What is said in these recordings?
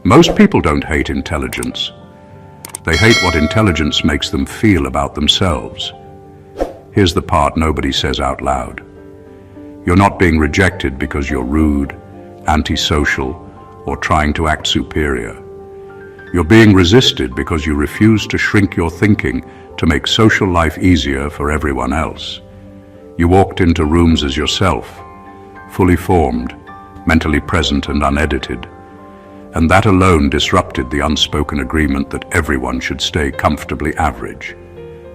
Most people don't hate intelligence. They hate what intelligence makes them feel about themselves. Here's the part nobody says out loud. You're not being rejected because you're rude, antisocial, or trying to act superior. You're being resisted because you refuse to shrink your thinking to make social life easier for everyone else. You walked into rooms as yourself, fully formed, mentally present and unedited. And that alone disrupted the unspoken agreement that everyone should stay comfortably average.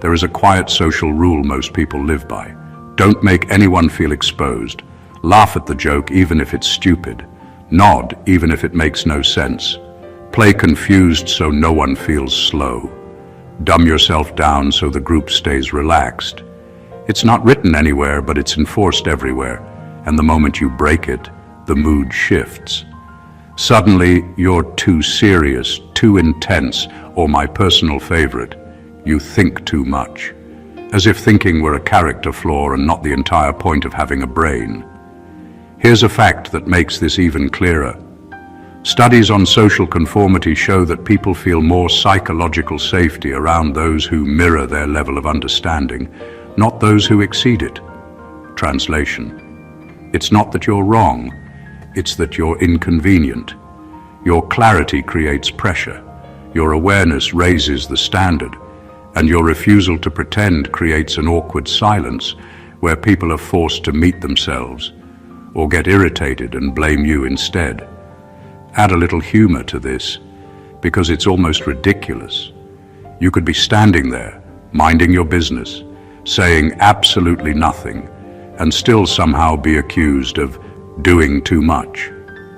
There is a quiet social rule most people live by. Don't make anyone feel exposed. Laugh at the joke even if it's stupid. Nod even if it makes no sense. Play confused so no one feels slow. Dumb yourself down so the group stays relaxed. It's not written anywhere, but it's enforced everywhere. And the moment you break it, the mood shifts. Suddenly, you're too serious, too intense, or my personal favorite, you think too much. As if thinking were a character flaw and not the entire point of having a brain. Here's a fact that makes this even clearer. Studies on social conformity show that people feel more psychological safety around those who mirror their level of understanding, not those who exceed it. Translation. It's not that you're wrong, it's that you're inconvenient. Your clarity creates pressure, your awareness raises the standard, and your refusal to pretend creates an awkward silence where people are forced to meet themselves or get irritated and blame you instead. Add a little humor to this, because it's almost ridiculous. You could be standing there, minding your business, saying absolutely nothing, and still somehow be accused of doing too much.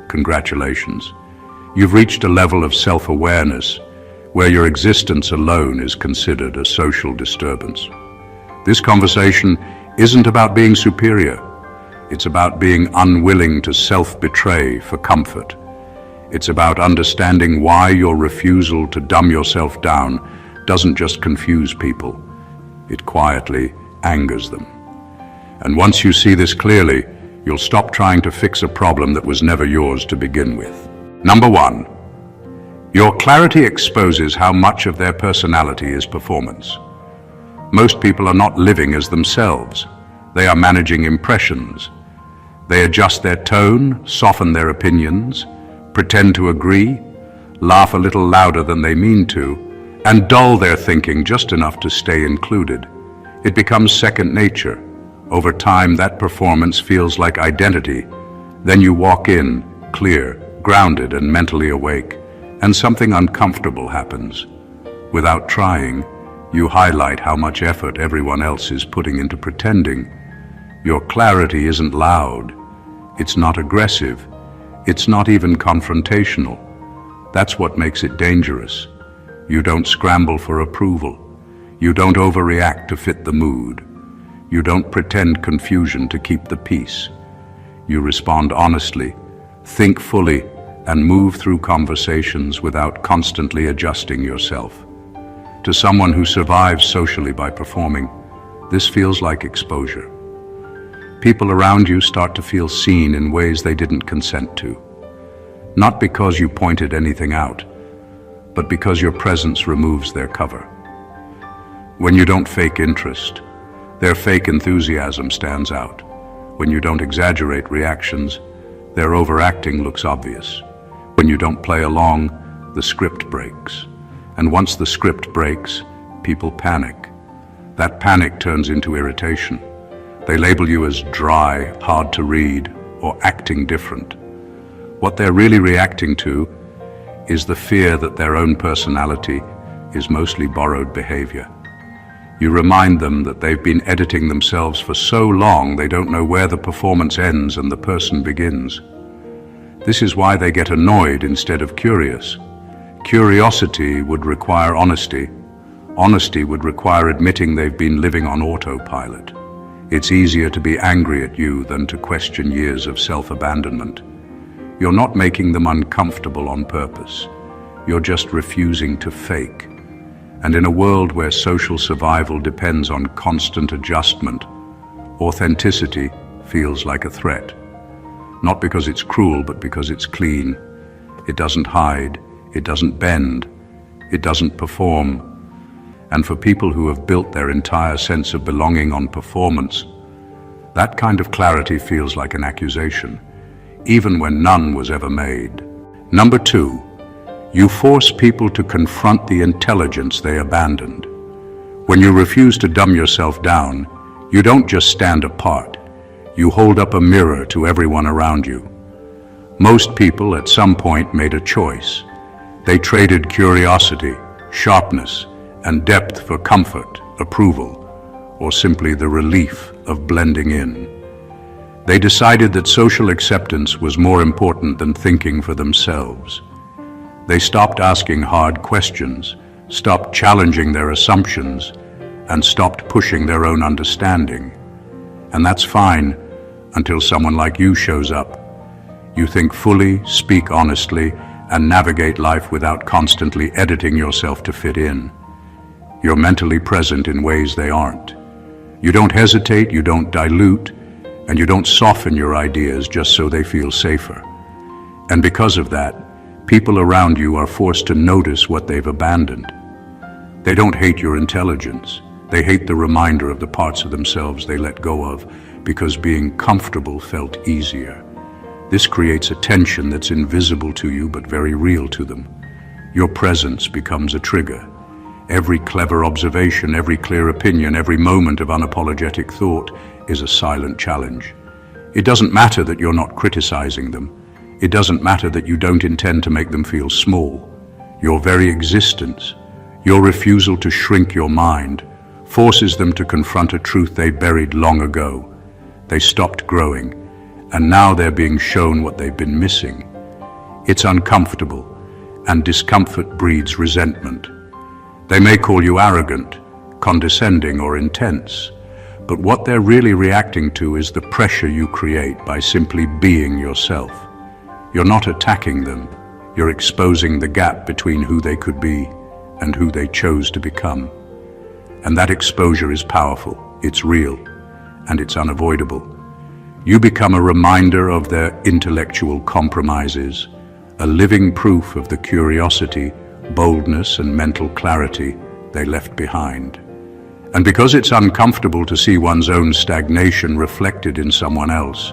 Congratulations. You've reached a level of self-awareness where your existence alone is considered a social disturbance. This conversation isn't about being superior. It's about being unwilling to self-betray for comfort. It's about understanding why your refusal to dumb yourself down doesn't just confuse people. It quietly angers them. And once you see this clearly, you'll stop trying to fix a problem that was never yours to begin with. Number 1. Your clarity exposes how much of their personality is performance. Most people are not living as themselves. They are managing impressions. They adjust their tone, soften their opinions, pretend to agree, laugh a little louder than they mean to, and dull their thinking just enough to stay included. It becomes second nature. Over time, that performance feels like identity. Then you walk in, clear, grounded and mentally awake, and something uncomfortable happens. Without trying, you highlight how much effort everyone else is putting into pretending. Your clarity isn't loud. It's not aggressive. It's not even confrontational. That's what makes it dangerous. You don't scramble for approval. You don't overreact to fit the mood. You don't pretend confusion to keep the peace. You respond honestly, think fully, and move through conversations without constantly adjusting yourself. To someone who survives socially by performing, this feels like exposure. People around you start to feel seen in ways they didn't consent to. Not because you pointed anything out, but because your presence removes their cover. When you don't fake interest, their fake enthusiasm stands out. When you don't exaggerate reactions, their overacting looks obvious. When you don't play along, the script breaks. And once the script breaks, people panic. That panic turns into irritation. They label you as dry, hard to read, or acting different. What they're really reacting to is the fear that their own personality is mostly borrowed behavior. You remind them that they've been editing themselves for so long they don't know where the performance ends and the person begins. This is why they get annoyed instead of curious. Curiosity would require honesty. Honesty would require admitting they've been living on autopilot. It's easier to be angry at you than to question years of self-abandonment. You're not making them uncomfortable on purpose. You're just refusing to fake. And in a world where social survival depends on constant adjustment, authenticity feels like a threat. Not because it's cruel, but because it's clean. It doesn't hide. It doesn't bend. It doesn't perform. And for people who have built their entire sense of belonging on performance, that kind of clarity feels like an accusation, even when none was ever made. Number 2, you force people to confront the intelligence they abandoned. When you refuse to dumb yourself down, you don't just stand apart. You hold up a mirror to everyone around you. Most people at some point made a choice. They traded curiosity, sharpness, and depth for comfort, approval, or simply the relief of blending in. They decided that social acceptance was more important than thinking for themselves. They stopped asking hard questions, stopped challenging their assumptions, and stopped pushing their own understanding. And that's fine until someone like you shows up. You think fully, speak honestly, and navigate life without constantly editing yourself to fit in. You're mentally present in ways they aren't. You don't hesitate, you don't dilute, and you don't soften your ideas just so they feel safer. And because of that, people around you are forced to notice what they've abandoned. They don't hate your intelligence. They hate the reminder of the parts of themselves they let go of because being comfortable felt easier. This creates a tension that's invisible to you but very real to them. Your presence becomes a trigger. Every clever observation, every clear opinion, every moment of unapologetic thought is a silent challenge. It doesn't matter that you're not criticizing them. It doesn't matter that you don't intend to make them feel small. Your very existence, your refusal to shrink your mind, forces them to confront a truth they buried long ago. They stopped growing, and now they're being shown what they've been missing. It's uncomfortable, and discomfort breeds resentment. They may call you arrogant, condescending, or intense, but what they're really reacting to is the pressure you create by simply being yourself. You're not attacking them, you're exposing the gap between who they could be and who they chose to become. And that exposure is powerful, it's real, and it's unavoidable. You become a reminder of their intellectual compromises, a living proof of the curiosity, boldness, and mental clarity they left behind. And because it's uncomfortable to see one's own stagnation reflected in someone else,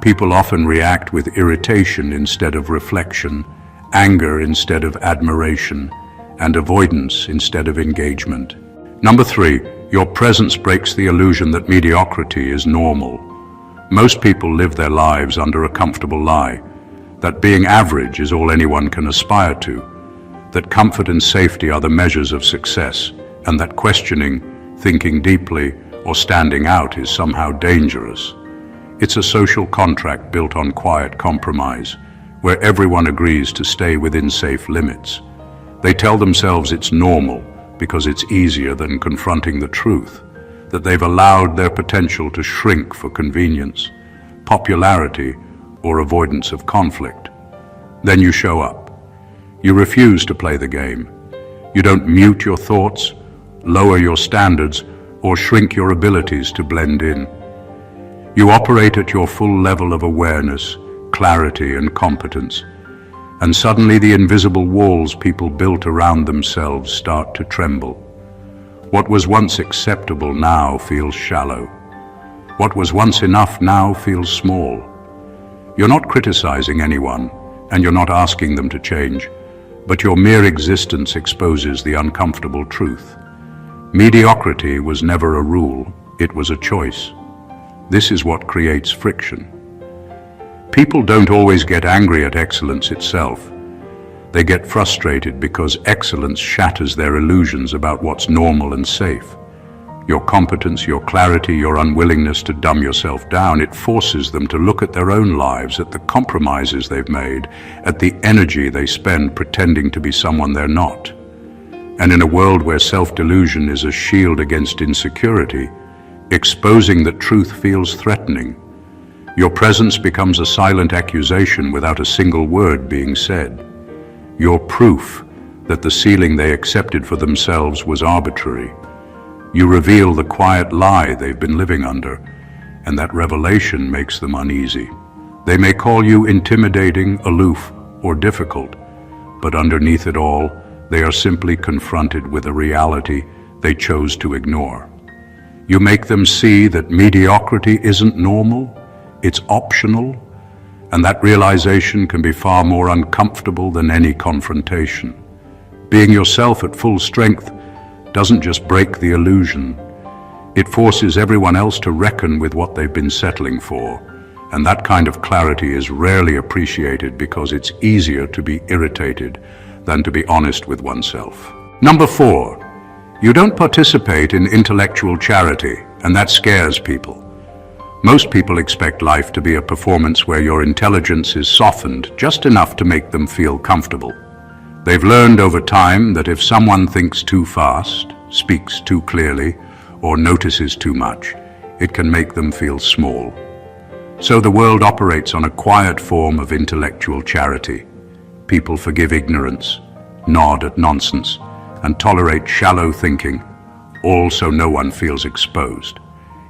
people often react with irritation instead of reflection, anger instead of admiration, and avoidance instead of engagement. Number 3, your presence breaks the illusion that mediocrity is normal. Most people live their lives under a comfortable lie, that being average is all anyone can aspire to, that comfort and safety are the measures of success, and that questioning, thinking deeply, or standing out is somehow dangerous. It's a social contract built on quiet compromise, where everyone agrees to stay within safe limits. They tell themselves it's normal because it's easier than confronting the truth, that they've allowed their potential to shrink for convenience, popularity, or avoidance of conflict. Then you show up. You refuse to play the game. You don't mute your thoughts, lower your standards, or shrink your abilities to blend in. You operate at your full level of awareness, clarity, and competence, and suddenly the invisible walls people built around themselves start to tremble. What was once acceptable now feels shallow. What was once enough now feels small. You're not criticizing anyone, and you're not asking them to change, but your mere existence exposes the uncomfortable truth. Mediocrity was never a rule, it was a choice. This is what creates friction. People don't always get angry at excellence itself. They get frustrated because excellence shatters their illusions about what's normal and safe. Your competence, your clarity, your unwillingness to dumb yourself down, it forces them to look at their own lives, at the compromises they've made, at the energy they spend pretending to be someone they're not. And in a world where self-delusion is a shield against insecurity, exposing the truth feels threatening. Your presence becomes a silent accusation without a single word being said. You're proof that the ceiling they accepted for themselves was arbitrary. You reveal the quiet lie they've been living under, and that revelation makes them uneasy. They may call you intimidating, aloof, or difficult, but underneath it all, they are simply confronted with a reality they chose to ignore. You make them see that mediocrity isn't normal, it's optional, and that realization can be far more uncomfortable than any confrontation. Being yourself at full strength doesn't just break the illusion, it forces everyone else to reckon with what they've been settling for, and that kind of clarity is rarely appreciated because it's easier to be irritated than to be honest with oneself. Number 4, you don't participate in intellectual charity, and that scares people. Most people expect life to be a performance where your intelligence is softened just enough to make them feel comfortable. They've learned over time that if someone thinks too fast, speaks too clearly, or notices too much, it can make them feel small. So the world operates on a quiet form of intellectual charity. People forgive ignorance, nod at nonsense, and tolerate shallow thinking, all so no one feels exposed.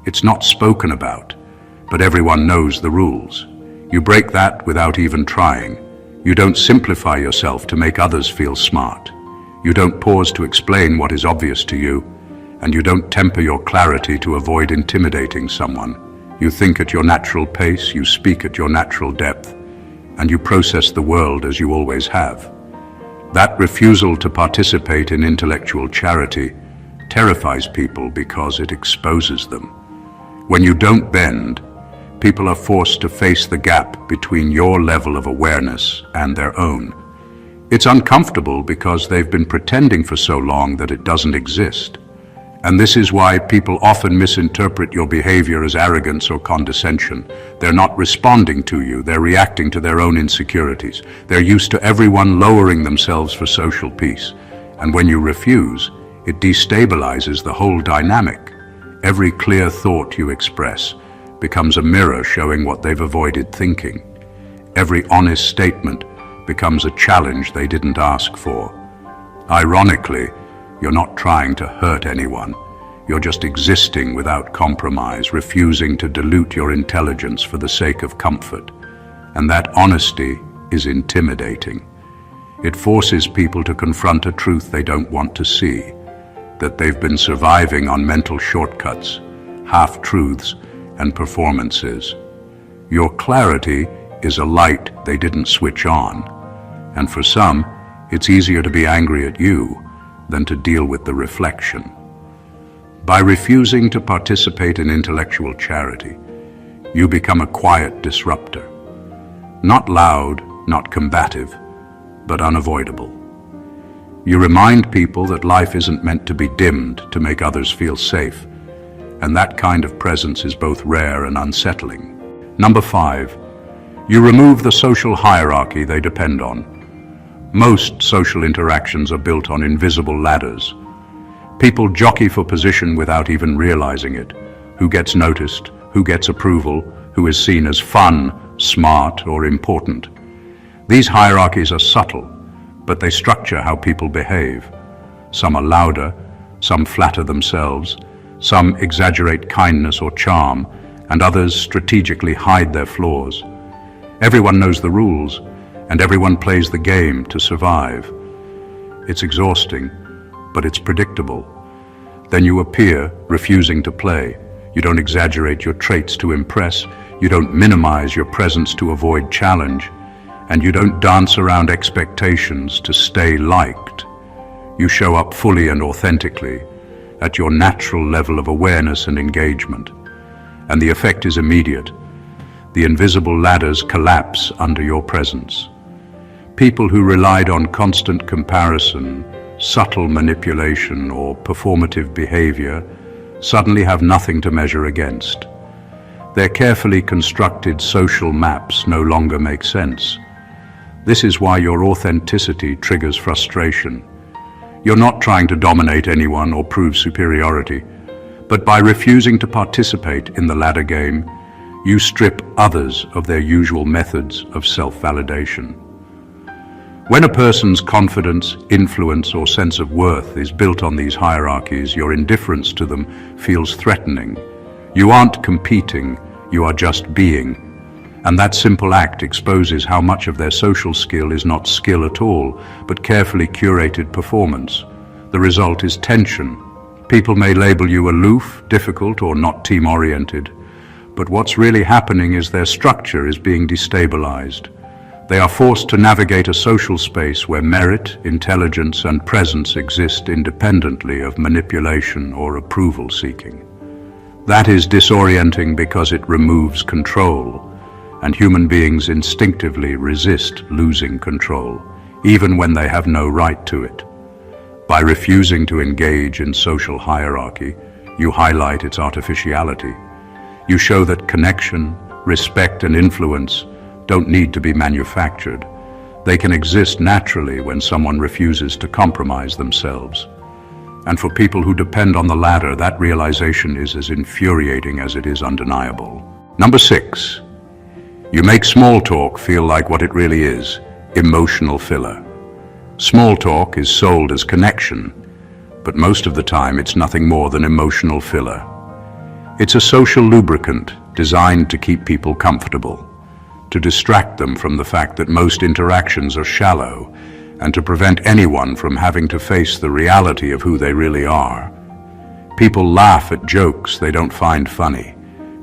It's not spoken about, but everyone knows the rules. You break that without even trying. You don't simplify yourself to make others feel smart. You don't pause to explain what is obvious to you, and you don't temper your clarity to avoid intimidating someone. You think at your natural pace, you speak at your natural depth, and you process the world as you always have. That refusal to participate in intellectual charity terrifies people because it exposes them. When you don't bend, people are forced to face the gap between your level of awareness and their own. It's uncomfortable because they've been pretending for so long that it doesn't exist. And this is why people often misinterpret your behavior as arrogance or condescension. They're not responding to you, they're reacting to their own insecurities. They're used to everyone lowering themselves for social peace. And when you refuse, it destabilizes the whole dynamic. Every clear thought you express becomes a mirror showing what they've avoided thinking. Every honest statement becomes a challenge they didn't ask for. Ironically, you're not trying to hurt anyone. You're just existing without compromise, refusing to dilute your intelligence for the sake of comfort. And that honesty is intimidating. It forces people to confront a truth they don't want to see, that they've been surviving on mental shortcuts, half-truths, and performances. Your clarity is a light they didn't switch on, and for some, it's easier to be angry at you than to deal with the reflection. By refusing to participate in intellectual charity, you become a quiet disruptor. Not loud, not combative, but unavoidable. You remind people that life isn't meant to be dimmed to make others feel safe, and that kind of presence is both rare and unsettling. Number 5, you remove the social hierarchy they depend on. Most social interactions are built on invisible ladders. People jockey for position without even realizing it. Who gets noticed, who gets approval, who is seen as fun, smart, or important. These hierarchies are subtle, but they structure how people behave. Some are louder, some flatter themselves, some exaggerate kindness or charm, and others strategically hide their flaws. Everyone knows the rules, and everyone plays the game to survive. It's exhausting, but it's predictable. Then you appear, refusing to play. You don't exaggerate your traits to impress, you don't minimize your presence to avoid challenge, and you don't dance around expectations to stay liked. You show up fully and authentically, at your natural level of awareness and engagement. And the effect is immediate. The invisible ladders collapse under your presence. People who relied on constant comparison, subtle manipulation, or performative behavior suddenly have nothing to measure against. Their carefully constructed social maps no longer make sense. This is why your authenticity triggers frustration. You're not trying to dominate anyone or prove superiority, but by refusing to participate in the ladder game, you strip others of their usual methods of self-validation. When a person's confidence, influence, or sense of worth is built on these hierarchies, your indifference to them feels threatening. You aren't competing, you are just being. And that simple act exposes how much of their social skill is not skill at all, but carefully curated performance. The result is tension. People may label you aloof, difficult, or not team-oriented, but what's really happening is their structure is being destabilized. They are forced to navigate a social space where merit, intelligence, and presence exist independently of manipulation or approval seeking. That is disorienting because it removes control, and human beings instinctively resist losing control, even when they have no right to it. By refusing to engage in social hierarchy, you highlight its artificiality. You show that connection, respect, and influence don't need to be manufactured. They can exist naturally when someone refuses to compromise themselves. And for people who depend on the latter, that realization is as infuriating as it is undeniable. Number 6. You make small talk feel like what it really is, emotional filler. Small talk is sold as connection, but most of the time it's nothing more than emotional filler. It's a social lubricant designed to keep people comfortable, to distract them from the fact that most interactions are shallow, and to prevent anyone from having to face the reality of who they really are. People laugh at jokes they don't find funny,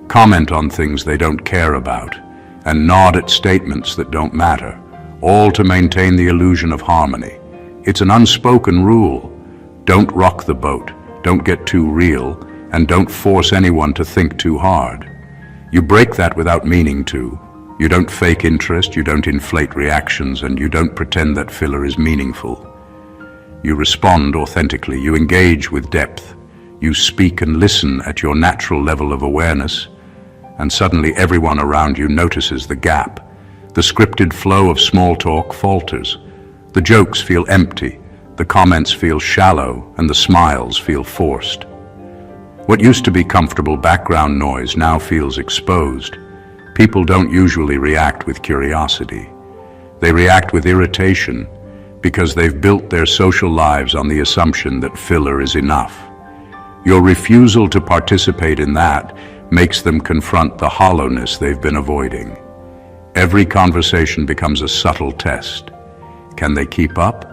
comment on things they don't care about, and nod at statements that don't matter, all to maintain the illusion of harmony. It's an unspoken rule. Don't rock the boat, don't get too real, and don't force anyone to think too hard. You break that without meaning to. You don't fake interest, you don't inflate reactions, and you don't pretend that filler is meaningful. You respond authentically, you engage with depth, you speak and listen at your natural level of awareness, and suddenly everyone around you notices the gap. The scripted flow of small talk falters. The jokes feel empty, the comments feel shallow, and the smiles feel forced. What used to be comfortable background noise now feels exposed. People don't usually react with curiosity. They react with irritation because they've built their social lives on the assumption that filler is enough. Your refusal to participate in that makes them confront the hollowness they've been avoiding. Every conversation becomes a subtle test. Can they keep up,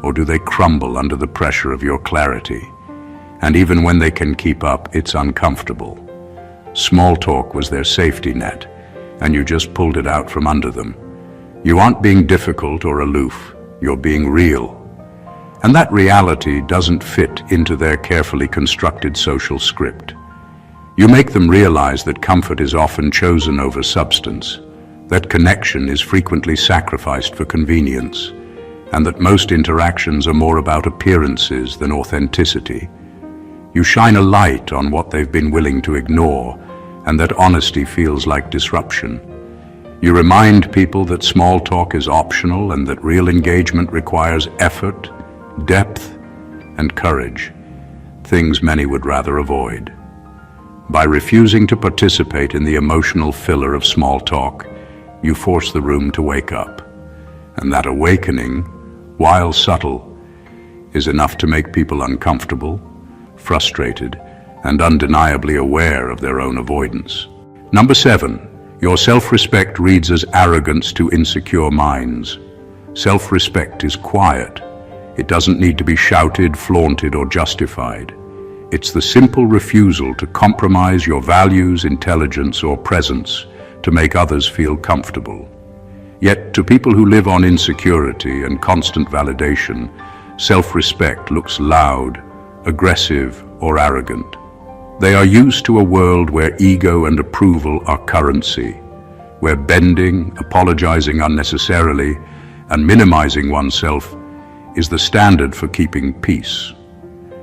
or do they crumble under the pressure of your clarity? And even when they can keep up, it's uncomfortable. Small talk was their safety net, and you just pulled it out from under them. You aren't being difficult or aloof, you're being real. And that reality doesn't fit into their carefully constructed social script. You make them realize that comfort is often chosen over substance, that connection is frequently sacrificed for convenience, and that most interactions are more about appearances than authenticity. You shine a light on what they've been willing to ignore, and that honesty feels like disruption. You remind people that small talk is optional and that real engagement requires effort, depth, and courage, things many would rather avoid. By refusing to participate in the emotional filler of small talk, you force the room to wake up. And that awakening, while subtle, is enough to make people uncomfortable, frustrated, and undeniably aware of their own avoidance. Number 7. Your self-respect reads as arrogance to insecure minds. Self-respect is quiet. It doesn't need to be shouted, flaunted, or justified. It's the simple refusal to compromise your values, intelligence, or presence to make others feel comfortable. Yet, to people who live on insecurity and constant validation, self-respect looks loud, aggressive, or arrogant. They are used to a world where ego and approval are currency, where bending, apologizing unnecessarily, and minimizing oneself is the standard for keeping peace.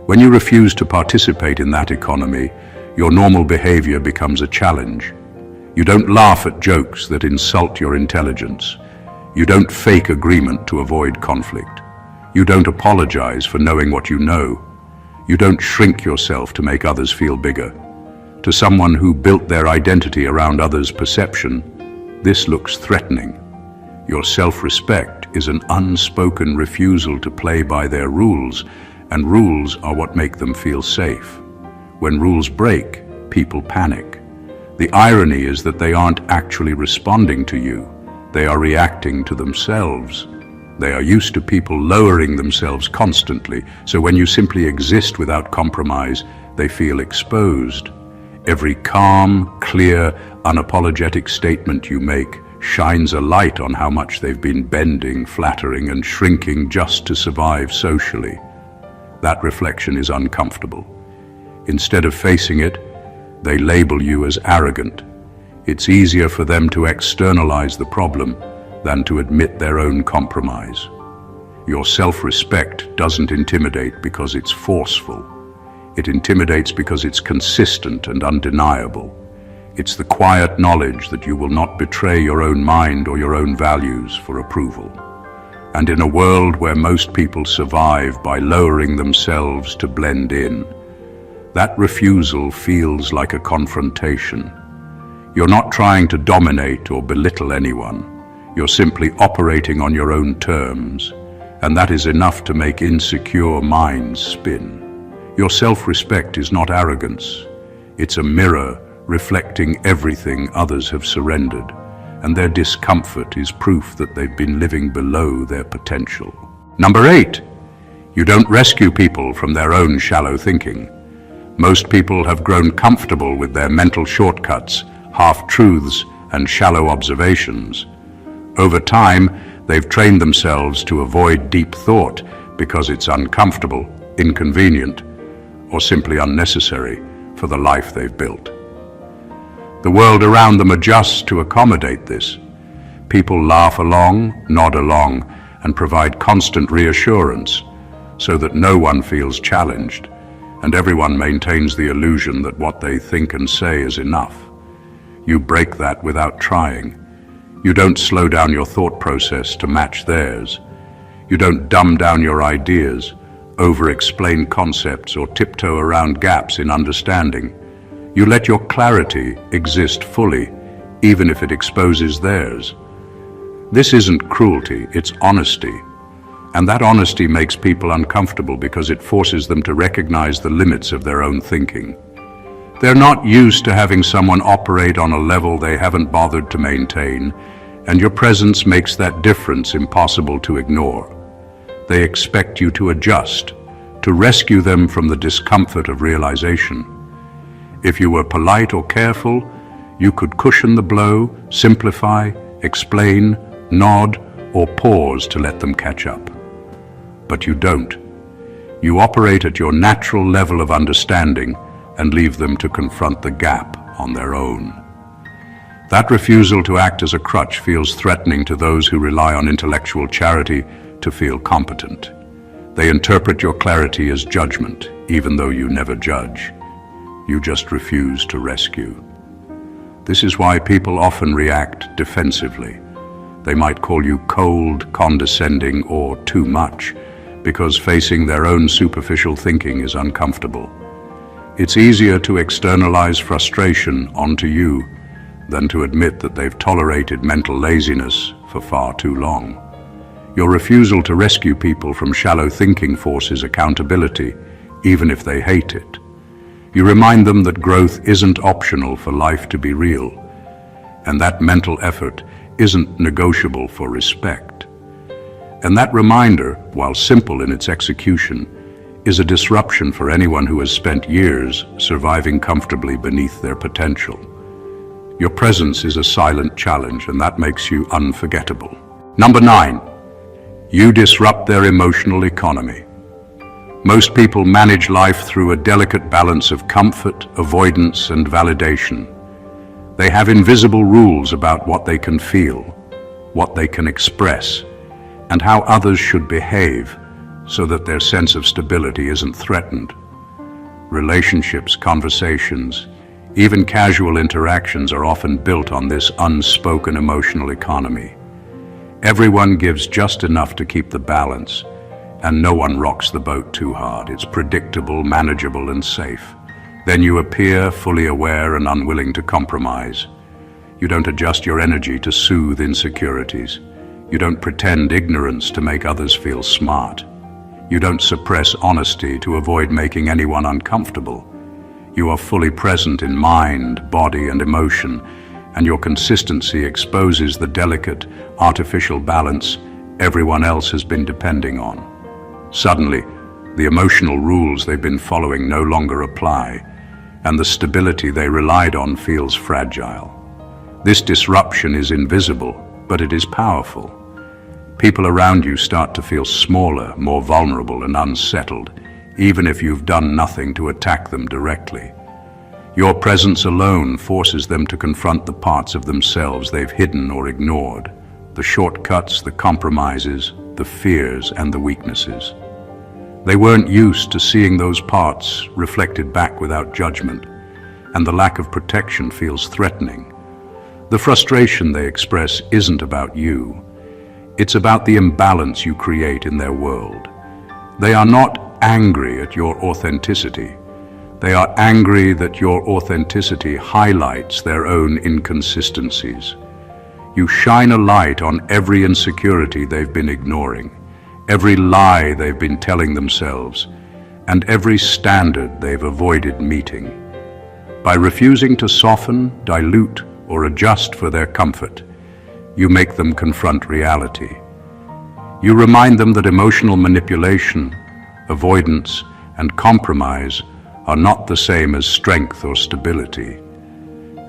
When you refuse to participate in that economy, your normal behavior becomes a challenge. You don't laugh at jokes that insult your intelligence. You don't fake agreement to avoid conflict. You don't apologize for knowing what you know. You don't shrink yourself to make others feel bigger. To someone who built their identity around others' perception, this looks threatening. Your self-respect is an unspoken refusal to play by their rules, and rules are what make them feel safe. When rules break, people panic. The irony is that they aren't actually responding to you. They are reacting to themselves. They are used to people lowering themselves constantly, so when you simply exist without compromise, they feel exposed. Every calm, clear, unapologetic statement you make shines a light on how much they've been bending, flattering, and shrinking just to survive socially. That reflection is uncomfortable. Instead of facing it, they label you as arrogant. It's easier for them to externalize the problem than to admit their own compromise. Your self-respect doesn't intimidate because it's forceful. It intimidates because it's consistent and undeniable. It's the quiet knowledge that you will not betray your own mind or your own values for approval. And in a world where most people survive by lowering themselves to blend in, that refusal feels like a confrontation. You're not trying to dominate or belittle anyone. You're simply operating on your own terms, and that is enough to make insecure minds spin. Your self-respect is not arrogance. It's a mirror reflecting everything others have surrendered, and their discomfort is proof that they've been living below their potential. Number 8, you don't rescue people from their own shallow thinking. Most people have grown comfortable with their mental shortcuts, half-truths, and shallow observations. Over time, they've trained themselves to avoid deep thought because it's uncomfortable, inconvenient, or simply unnecessary for the life they've built. The world around them adjusts to accommodate this. People laugh along, nod along, and provide constant reassurance so that no one feels challenged, and everyone maintains the illusion that what they think and say is enough. You break that without trying. You don't slow down your thought process to match theirs. You don't dumb down your ideas, over-explain concepts, or tiptoe around gaps in understanding. You let your clarity exist fully, even if it exposes theirs. This isn't cruelty, it's honesty. And that honesty makes people uncomfortable because it forces them to recognize the limits of their own thinking. They're not used to having someone operate on a level they haven't bothered to maintain, and your presence makes that difference impossible to ignore. They expect you to adjust, to rescue them from the discomfort of realization. If you were polite or careful, you could cushion the blow, simplify, explain, nod, or pause to let them catch up. But you don't. You operate at your natural level of understanding and leave them to confront the gap on their own. That refusal to act as a crutch feels threatening to those who rely on intellectual charity to feel competent. They interpret your clarity as judgment, even though you never judge. You just refuse to rescue. This is why people often react defensively. They might call you cold, condescending, or too much, because facing their own superficial thinking is uncomfortable. It's easier to externalize frustration onto you than to admit that they've tolerated mental laziness for far too long. Your refusal to rescue people from shallow thinking forces accountability, even if they hate it. You remind them that growth isn't optional for life to be real, and that mental effort isn't negotiable for respect. And that reminder, while simple in its execution, is a disruption for anyone who has spent years surviving comfortably beneath their potential. Your presence is a silent challenge, and that makes you unforgettable. Number 9, you disrupt their emotional economy. Most people manage life through a delicate balance of comfort, avoidance, and validation. They have invisible rules about what they can feel, what they can express, and how others should behave so that their sense of stability isn't threatened. Relationships, conversations, even casual interactions are often built on this unspoken emotional economy. Everyone gives just enough to keep the balance, and no one rocks the boat too hard. It's predictable, manageable, and safe. Then you appear fully aware and unwilling to compromise. You don't adjust your energy to soothe insecurities. You don't pretend ignorance to make others feel smart. You don't suppress honesty to avoid making anyone uncomfortable. You are fully present in mind, body, and emotion, and your consistency exposes the delicate, artificial balance everyone else has been depending on. Suddenly, the emotional rules they've been following no longer apply, and the stability they relied on feels fragile. This disruption is invisible, but it is powerful. People around you start to feel smaller, more vulnerable and unsettled, even if you've done nothing to attack them directly. Your presence alone forces them to confront the parts of themselves they've hidden or ignored, the shortcuts, the compromises, the fears, and the weaknesses. They weren't used to seeing those parts reflected back without judgment, and the lack of protection feels threatening. The frustration they express isn't about you. It's about the imbalance you create in their world. They are not angry at your authenticity. They are angry that your authenticity highlights their own inconsistencies. You shine a light on every insecurity they've been ignoring, every lie they've been telling themselves, and every standard they've avoided meeting. By refusing to soften, dilute, or adjust for their comfort, you make them confront reality. You remind them that emotional manipulation, avoidance, and compromise are not the same as strength or stability.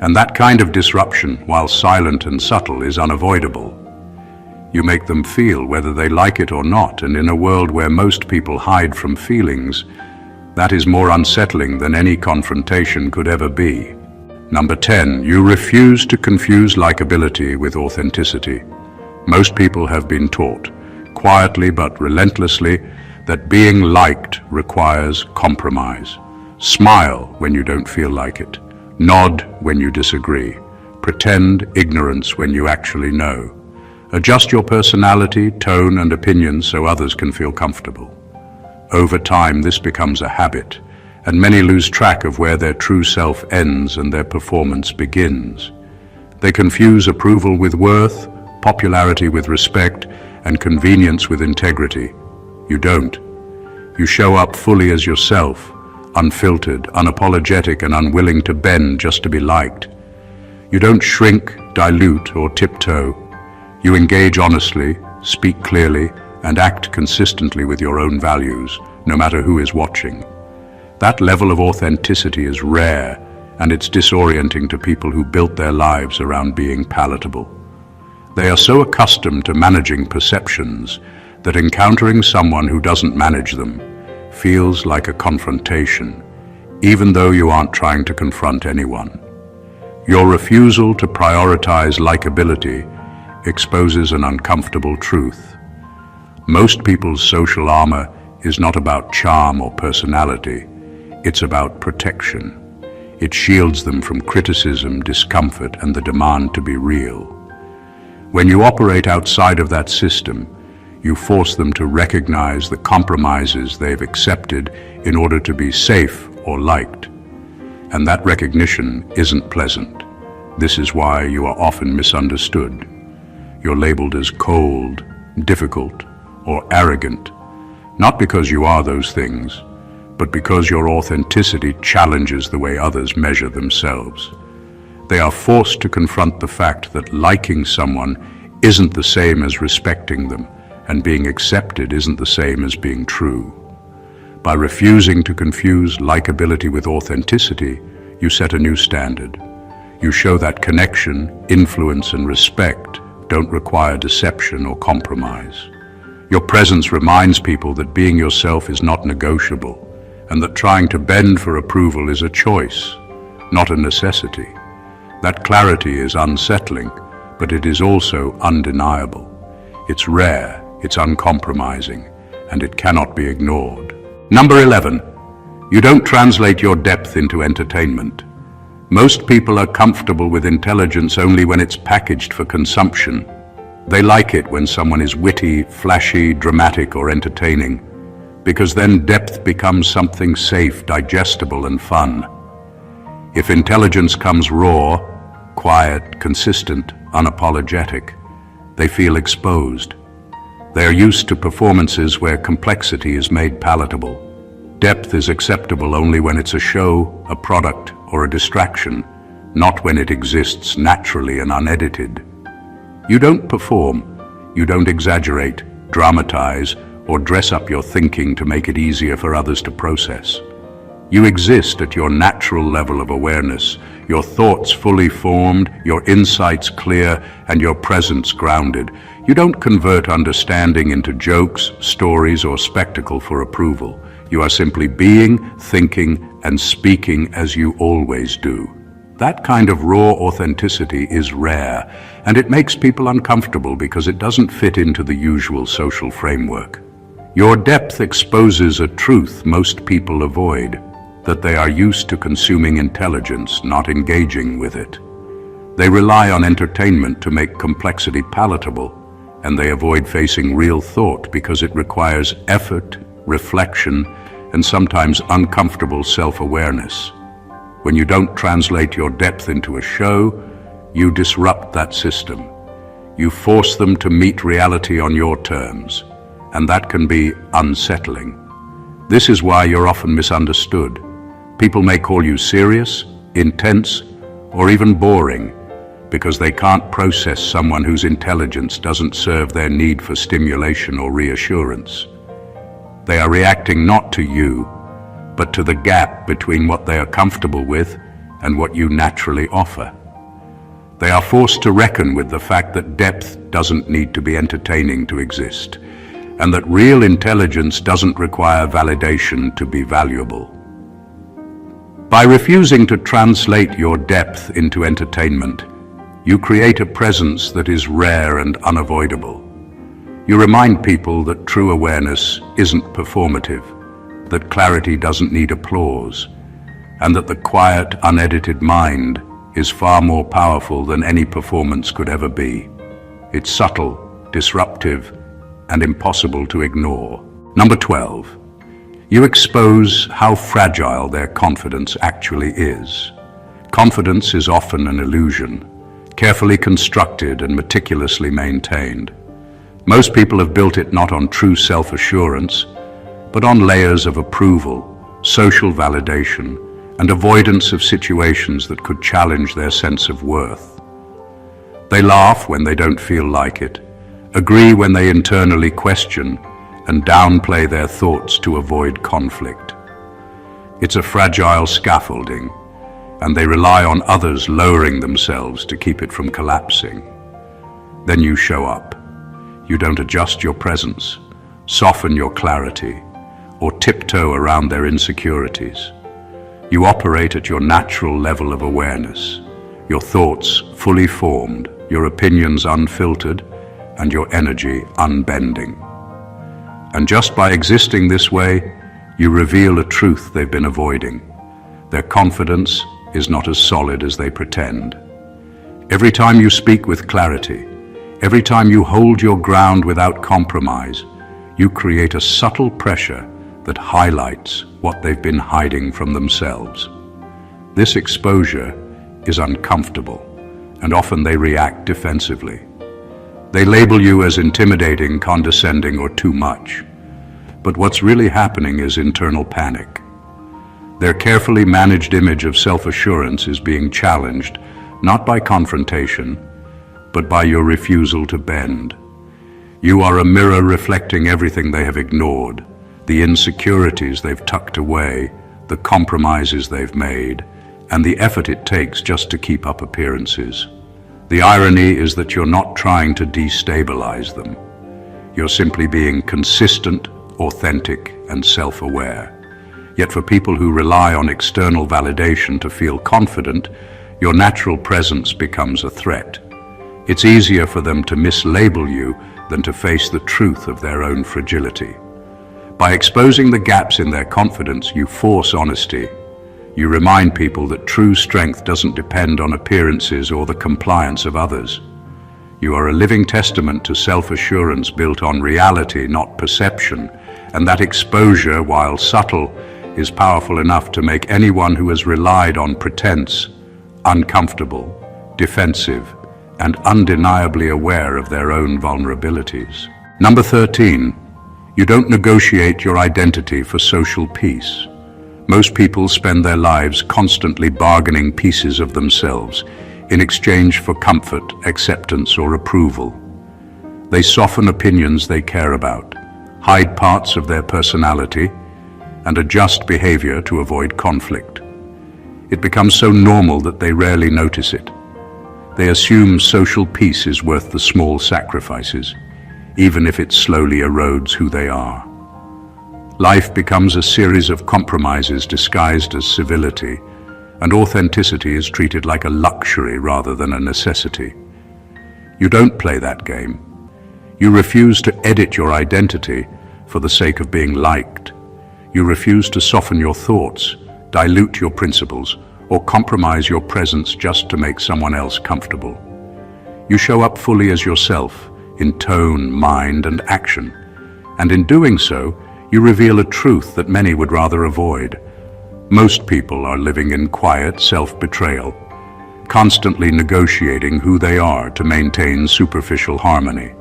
And that kind of disruption, while silent and subtle, is unavoidable. You make them feel whether they like it or not, and in a world where most people hide from feelings, that is more unsettling than any confrontation could ever be. Number 10, you refuse to confuse likability with authenticity. Most people have been taught, quietly but relentlessly, that being liked requires compromise. Smile when you don't feel like it. Nod when you disagree. Pretend ignorance when you actually know. Adjust your personality, tone, and opinions so others can feel comfortable. Over time, this becomes a habit, and many lose track of where their true self ends and their performance begins. They confuse approval with worth, popularity with respect, and convenience with integrity. You don't. You show up fully as yourself, unfiltered, unapologetic, and unwilling to bend just to be liked. You don't shrink, dilute, or tiptoe. You engage honestly, speak clearly, and act consistently with your own values, no matter who is watching. That level of authenticity is rare, and it's disorienting to people who built their lives around being palatable. They are so accustomed to managing perceptions that encountering someone who doesn't manage them feels like a confrontation, even though you aren't trying to confront anyone. Your refusal to prioritize likability exposes an uncomfortable truth. Most people's social armor is not about charm or personality. It's about protection. It shields them from criticism, discomfort, and the demand to be real. When you operate outside of that system, you force them to recognize the compromises they've accepted in order to be safe or liked. And that recognition isn't pleasant. This is why you are often misunderstood. You're labeled as cold, difficult, or arrogant, not because you are those things, but because your authenticity challenges the way others measure themselves. They are forced to confront the fact that liking someone isn't the same as respecting them, and being accepted isn't the same as being true. By refusing to confuse likability with authenticity, you set a new standard. You show that connection, influence, and respect don't require deception or compromise. Your presence reminds people that being yourself is not negotiable, and that trying to bend for approval is a choice, not a necessity. That clarity is unsettling, but it is also undeniable. It's rare, it's uncompromising, and it cannot be ignored. Number 11, you don't translate your depth into entertainment. Most people are comfortable with intelligence only when it's packaged for consumption. They like it when someone is witty, flashy, dramatic, or entertaining, because then depth becomes something safe, digestible, and fun. If intelligence comes raw, quiet, consistent, unapologetic, they feel exposed. They are used to performances where complexity is made palatable. Depth is acceptable only when it's a show, a product, or a distraction, not when it exists naturally and unedited. You don't perform, you don't exaggerate, dramatize, or dress up your thinking to make it easier for others to process. You exist at your natural level of awareness, your thoughts fully formed, your insights clear, and your presence grounded. You don't convert understanding into jokes, stories, or spectacle for approval. You are simply being, thinking, and speaking as you always do. That kind of raw authenticity is rare, and it makes people uncomfortable because it doesn't fit into the usual social framework. Your depth exposes a truth most people avoid, that they are used to consuming intelligence, not engaging with it. They rely on entertainment to make complexity palatable, and they avoid facing real thought because it requires effort, reflection, and sometimes uncomfortable self-awareness. When you don't translate your depth into a show, you disrupt that system. You force them to meet reality on your terms, and that can be unsettling. This is why you're often misunderstood. People may call you serious, intense, or even boring because they can't process someone whose intelligence doesn't serve their need for stimulation or reassurance. They are reacting not to you, but to the gap between what they are comfortable with and what you naturally offer. They are forced to reckon with the fact that depth doesn't need to be entertaining to exist, and that real intelligence doesn't require validation to be valuable. By refusing to translate your depth into entertainment, you create a presence that is rare and unavoidable. You remind people that true awareness isn't performative, that clarity doesn't need applause, and that the quiet, unedited mind is far more powerful than any performance could ever be. It's subtle, disruptive, and impossible to ignore. Number 12. You expose how fragile their confidence actually is. Confidence is often an illusion, carefully constructed and meticulously maintained. Most people have built it not on true self-assurance, but on layers of approval, social validation, and avoidance of situations that could challenge their sense of worth. They laugh when they don't feel like it, agree when they internally question, and downplay their thoughts to avoid conflict. It's a fragile scaffolding, and they rely on others lowering themselves to keep it from collapsing. Then you show up. You don't adjust your presence, soften your clarity, or tiptoe around their insecurities. You operate at your natural level of awareness, your thoughts fully formed, your opinions unfiltered, and your energy unbending. And just by existing this way, you reveal a truth they've been avoiding. Their confidence is not as solid as they pretend. Every time you speak with clarity, every time you hold your ground without compromise, you create a subtle pressure that highlights what they've been hiding from themselves. This exposure is uncomfortable, and often they react defensively. They label you as intimidating, condescending, or too much. But what's really happening is internal panic. Their carefully managed image of self-assurance is being challenged, not by confrontation, but by your refusal to bend. You are a mirror reflecting everything they have ignored, the insecurities they've tucked away, the compromises they've made, and the effort it takes just to keep up appearances. The irony is that you're not trying to destabilize them. You're simply being consistent, authentic, and self-aware. Yet for people who rely on external validation to feel confident, your natural presence becomes a threat. It's easier for them to mislabel you than to face the truth of their own fragility. By exposing the gaps in their confidence, you force honesty. You remind people that true strength doesn't depend on appearances or the compliance of others. You are a living testament to self-assurance built on reality, not perception, and that exposure, while subtle, is powerful enough to make anyone who has relied on pretense uncomfortable, defensive, and undeniably aware of their own vulnerabilities. Number 13. You don't negotiate your identity for social peace. Most people spend their lives constantly bargaining pieces of themselves in exchange for comfort, acceptance, or approval. They soften opinions they care about, hide parts of their personality, and adjust behavior to avoid conflict. It becomes so normal that they rarely notice it. They assume social peace is worth the small sacrifices, even if it slowly erodes who they are. Life becomes a series of compromises disguised as civility, and authenticity is treated like a luxury rather than a necessity. You don't play that game. You refuse to edit your identity for the sake of being liked. You refuse to soften your thoughts, dilute your principles, or compromise your presence just to make someone else comfortable. You show up fully as yourself, in tone, mind, and action. And in doing so, you reveal a truth that many would rather avoid. Most people are living in quiet self-betrayal, constantly negotiating who they are to maintain superficial harmony.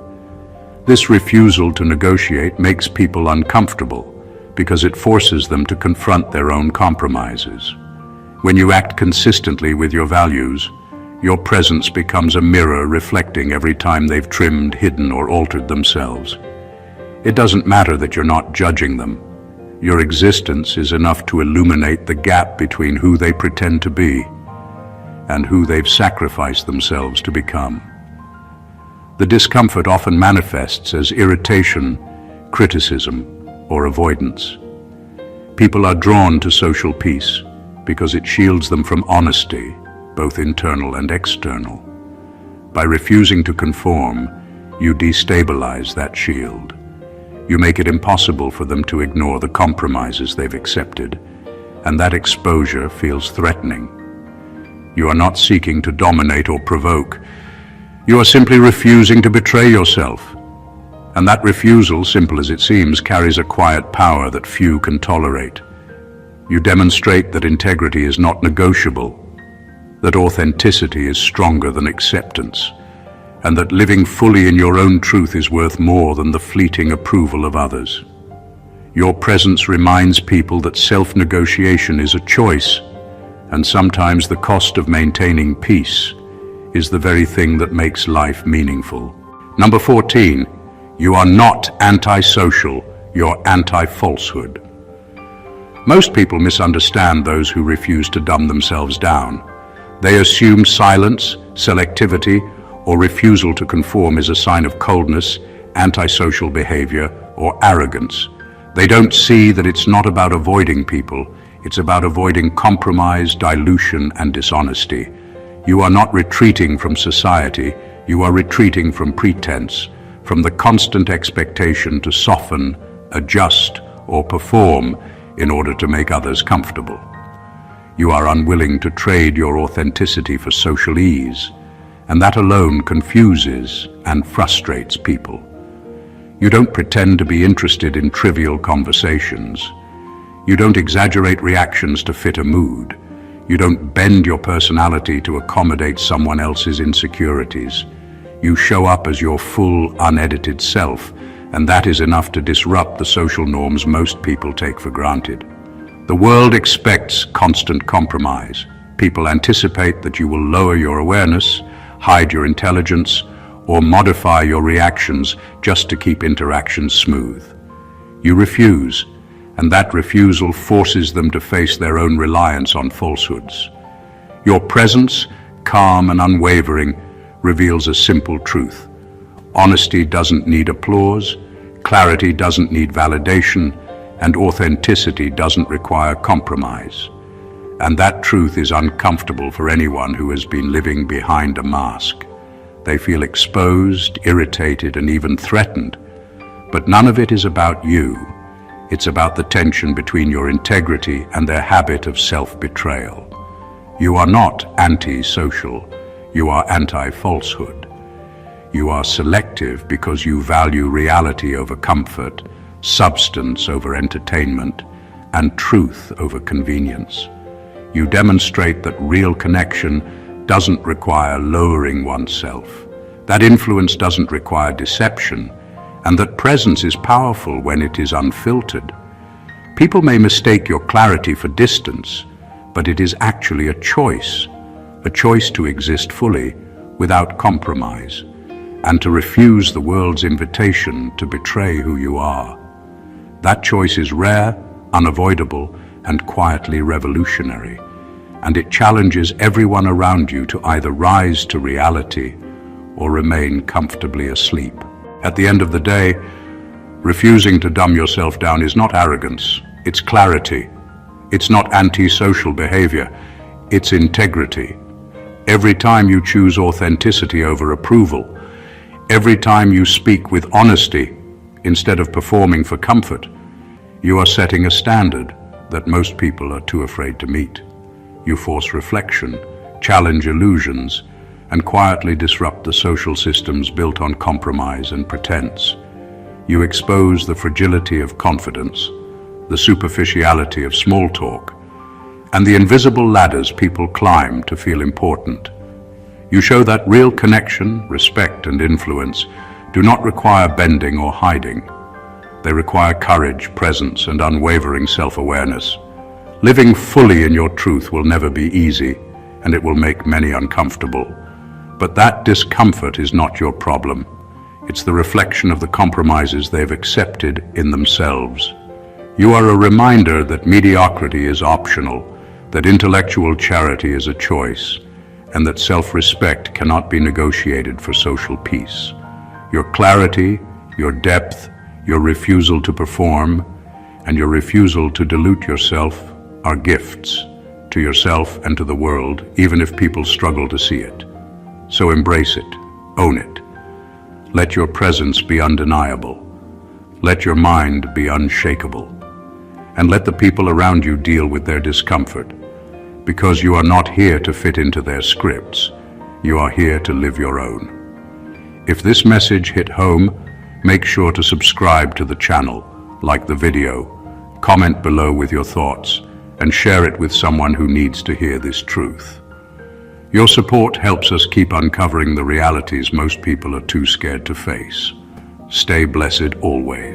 This refusal to negotiate makes people uncomfortable because it forces them to confront their own compromises. When you act consistently with your values, your presence becomes a mirror reflecting every time they've trimmed, hidden, or altered themselves. It doesn't matter that you're not judging them. Your existence is enough to illuminate the gap between who they pretend to be and who they've sacrificed themselves to become. The discomfort often manifests as irritation, criticism, or avoidance. People are drawn to social peace because it shields them from honesty, both internal and external. By refusing to conform, you destabilize that shield. You make it impossible for them to ignore the compromises they've accepted, and that exposure feels threatening. You are not seeking to dominate or provoke. You are simply refusing to betray yourself. And that refusal, simple as it seems, carries a quiet power that few can tolerate. You demonstrate that integrity is not negotiable, that authenticity is stronger than acceptance, and that living fully in your own truth is worth more than the fleeting approval of others. Your presence reminds people that self-negotiation is a choice, and sometimes the cost of maintaining peace is the very thing that makes life meaningful. Number 14, you are not antisocial, you're anti-falsehood. Most people misunderstand those who refuse to dumb themselves down. They assume silence, selectivity, or refusal to conform is a sign of coldness, antisocial behavior, or arrogance. They don't see that it's not about avoiding people, it's about avoiding compromise, dilution, and dishonesty. You are not retreating from society, you are retreating from pretense, from the constant expectation to soften, adjust, or perform in order to make others comfortable. You are unwilling to trade your authenticity for social ease, and that alone confuses and frustrates people. You don't pretend to be interested in trivial conversations. You don't exaggerate reactions to fit a mood. You don't bend your personality to accommodate someone else's insecurities. You show up as your full, unedited self, and that is enough to disrupt the social norms most people take for granted. The world expects constant compromise. People anticipate that you will lower your awareness, hide your intelligence, or modify your reactions just to keep interactions smooth. You refuse, and that refusal forces them to face their own reliance on falsehoods. Your presence, calm and unwavering, reveals a simple truth. Honesty doesn't need applause, clarity doesn't need validation, and authenticity doesn't require compromise. And that truth is uncomfortable for anyone who has been living behind a mask. They feel exposed, irritated, and even threatened. But none of it is about you. It's about the tension between your integrity and their habit of self-betrayal. You are not anti-social, you are anti-falsehood. You are selective because you value reality over comfort, substance over entertainment, and truth over convenience. You demonstrate that real connection doesn't require lowering oneself. That influence doesn't require deception, and that presence is powerful when it is unfiltered. People may mistake your clarity for distance, but it is actually a choice to exist fully without compromise, and to refuse the world's invitation to betray who you are. That choice is rare, unavoidable, and quietly revolutionary, and it challenges everyone around you to either rise to reality or remain comfortably asleep. At the end of the day, refusing to dumb yourself down is not arrogance, it's clarity. It's not antisocial behavior, it's integrity. Every time you choose authenticity over approval, every time you speak with honesty instead of performing for comfort, you are setting a standard that most people are too afraid to meet. You force reflection, challenge illusions, and quietly disrupt the social systems built on compromise and pretense. You expose the fragility of confidence, the superficiality of small talk, and the invisible ladders people climb to feel important. You show that real connection, respect, and influence do not require bending or hiding. They require courage, presence, and unwavering self-awareness. Living fully in your truth will never be easy, and it will make many uncomfortable. But that discomfort is not your problem. It's the reflection of the compromises they've accepted in themselves. You are a reminder that mediocrity is optional, that intellectual charity is a choice, and that self-respect cannot be negotiated for social peace. Your clarity, your depth, your refusal to perform, and your refusal to dilute yourself are gifts to yourself and to the world, even if people struggle to see it. So embrace it, own it. Let your presence be undeniable. Let your mind be unshakable. And let the people around you deal with their discomfort, because you are not here to fit into their scripts. You are here to live your own. If this message hit home, make sure to subscribe to the channel, like the video, comment below with your thoughts, and share it with someone who needs to hear this truth. Your support helps us keep uncovering the realities most people are too scared to face. Stay blessed always.